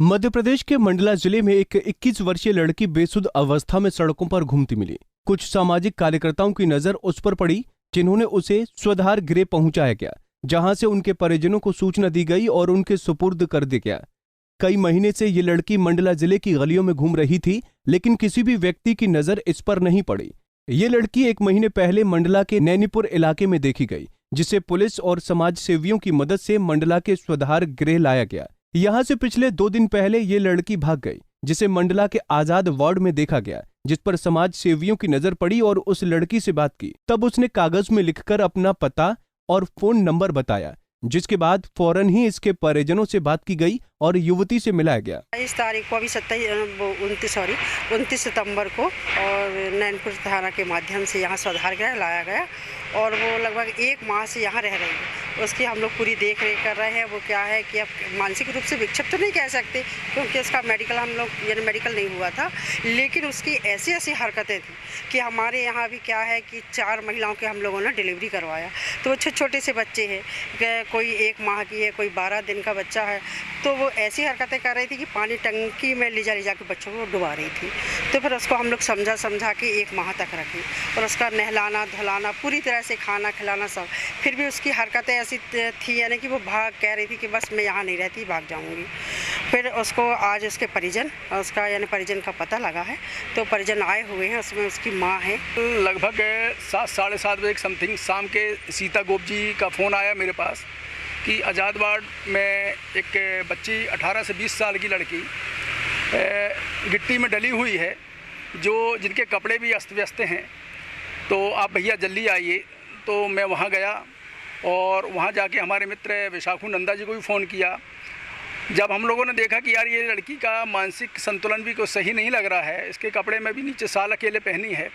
मध्य प्रदेश के मंडला जिले में एक 21 वर्षीय लड़की बेसुध अवस्था में सड़कों पर घूमती मिली। कुछ सामाजिक कार्यकर्ताओं की नजर उस पर पड़ी, जिन्होंने उसे स्वधार गृह पहुंचाया गया, जहां से उनके परिजनों को सूचना दी गई और उनके सुपुर्द कर दिया गया। कई महीने से ये लड़की मंडला जिले की गलियों में घूम रही थी, लेकिन किसी भी व्यक्ति की नजर इस पर नहीं पड़ी। ये लड़की 1 महीने पहले मंडला के नैनीपुर इलाके में देखी गई, जिसे पुलिस और समाज सेवियों की मदद से मंडला के स्वधार गृह लाया गया। यहां से पिछले 2 दिन पहले ये लड़की भाग गई, जिसे मंडला के आजाद वार्ड में देखा गया, जिस पर समाज सेवियों की नजर पड़ी और उस लड़की से बात की। तब उसने कागज में लिखकर अपना पता और फोन नंबर बताया, जिसके बाद फौरन ही इसके परिजनों से बात की गई और युवती से मिलाया गया। इस तारीख को अभी 29 सितंबर को और नैनपुर थाना के माध्यम से यहाँ स्वधार गृह लाया गया और वो लगभग 1 माह से यहाँ रह रही है। उसकी हम लोग पूरी देख रेख कर रहे हैं। वो क्या है कि अब मानसिक रूप से विक्षिप्त तो नहीं कह सकते, क्योंकि उसका मेडिकल हम लोग यानी मेडिकल नहीं हुआ था, लेकिन उसकी ऐसी ऐसी हरकतें थी कि हमारे यहाँ भी क्या है कि 4 महिलाओं के हम लोगों ने डिलीवरी करवाया। तो वो छोटे से बच्चे हैं, कोई 1 माह की है, कोई 12 दिन का बच्चा है। तो वो ऐसी हरकतें कर रही थी कि पानी टंकी में ले जा के बच्चों को डुबा रही थी। तो फिर उसको हम लोग समझा के 1 माह तक रखी और उसका नहलाना धुलाना पूरी तरह से खाना खिलाना सब। फिर भी उसकी हरकतें ऐसी थी यानी कि वो कह रही थी कि बस मैं यहाँ नहीं रहती, भाग जाऊँगी। फिर उसको आज उसके परिजन का पता लगा है, तो परिजन आए हुए हैं, उसमें उसकी माँ है। लगभग 7 साढ़े 7 बजे समथिंग शाम के सीता गोप जी का फ़ोन आया मेरे पास कि आज़ाद वार्ड में एक बच्ची 18 से 20 साल की लड़की गिट्टी में डली हुई है, जिनके कपड़े भी अस्त व्यस्त हैं, तो आप भैया जल्दी आइए। तो मैं वहाँ गया और वहाँ जाके हमारे मित्र विशाखू नंदा जी को भी फ़ोन किया। जब हम लोगों ने देखा कि यार ये लड़की का मानसिक संतुलन भी कोई सही नहीं लग रहा है, इसके कपड़े में भी नीचे शाल अकेले पहनी है,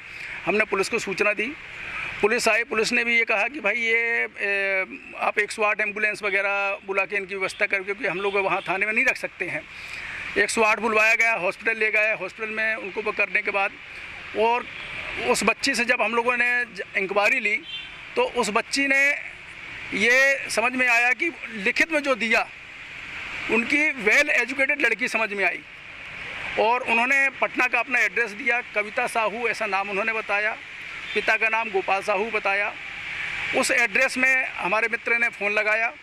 हमने पुलिस को सूचना दी। पुलिस आई, पुलिस ने भी ये कहा कि भाई ये आप 108 एम्बुलेंस वगैरह बुला के इनकी व्यवस्था कर, क्योंकि हम लोग वहाँ थाने में नहीं रख सकते हैं। 108 बुलवाया गया, हॉस्पिटल ले गए। हॉस्पिटल में उनको करने के बाद और उस बच्ची से जब हम लोगों ने इंक्वायरी ली, तो उस बच्ची ने ये समझ में आया कि लिखित में जो दिया उनकी वेल एजुकेटेड लड़की समझ में आई, और उन्होंने पटना का अपना एड्रेस दिया। कविता साहू ऐसा नाम उन्होंने बताया, पिता का नाम गोपाल साहू बताया। उस एड्रेस में हमारे मित्र ने फ़ोन लगाया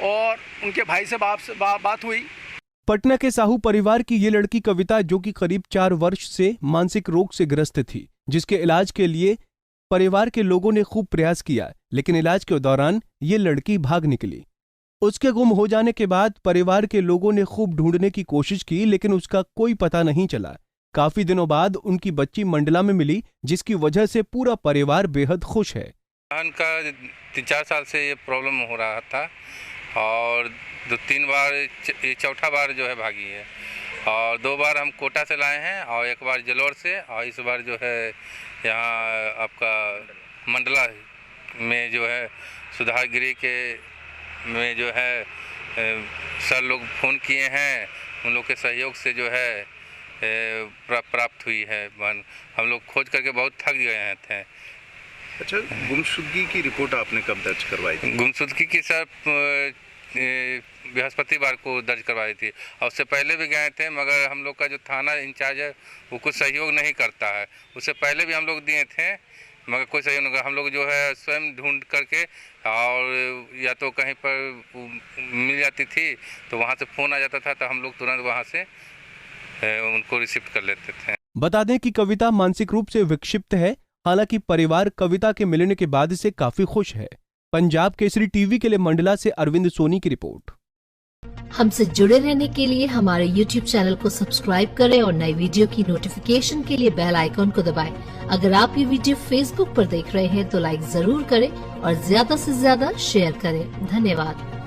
और उनके भाई से बात हुई। पटना के साहू परिवार की ये लड़की कविता, जो कि करीब 4 वर्ष से मानसिक रोग से ग्रस्त थी, जिसके इलाज के लिए परिवार के लोगों ने खूब प्रयास किया, लेकिन इलाज के दौरान ये लड़की भाग निकली। उसके गुम हो जाने के बाद परिवार के लोगों ने खूब ढूंढने की कोशिश की, लेकिन उसका कोई पता नहीं चला। काफी दिनों बाद उनकी बच्ची मंडला में मिली, जिसकी वजह से पूरा परिवार बेहद खुश है। उनका 3-4 साल से ये प्रॉब्लम हो रहा था और 2-3 बार, ये चौथा बार जो है भागी है, और 2 बार हम कोटा से लाए हैं और 1 बार जलोर से, और इस बार जो है यहाँ आपका मंडला में जो है सुधार गृह के में जो है सर लोग फ़ोन किए हैं, उन लोग के सहयोग से जो है प्राप्त हुई है। हम लोग खोज करके बहुत थक गए थे। अच्छा, गुमशुदगी की रिपोर्ट आपने कब दर्ज करवाई थी? गुमशुदगी की सर बृहस्पतिवार को दर्ज करवाई थी, और उससे पहले भी गए थे, मगर हम लोग का जो थाना इंचार्ज है वो कुछ सहयोग नहीं करता है। उससे पहले भी हम लोग दिए थे, मगर कोई सहयोग नहीं। हम लोग जो है स्वयं ढूंढ करके, और या तो कहीं पर मिल जाती थी तो वहाँ से फ़ोन आ जाता था, तो हम लोग तुरंत वहाँ से उनको रिसीव कर लेते थे। बता दें कि कविता मानसिक रूप से विक्षिप्त है, हालांकि परिवार कविता के मिलने के बाद से काफी खुश है। पंजाब केसरी टीवी के लिए मंडला से अरविंद सोनी की रिपोर्ट। हमसे जुड़े रहने के लिए हमारे YouTube चैनल को सब्सक्राइब करें और नई वीडियो की नोटिफिकेशन के लिए बेल आइकॉन को दबाएं। अगर आप ये वीडियो Facebook पर देख रहे हैं तो लाइक जरूर करें और ज्यादा से ज्यादा शेयर करें। धन्यवाद।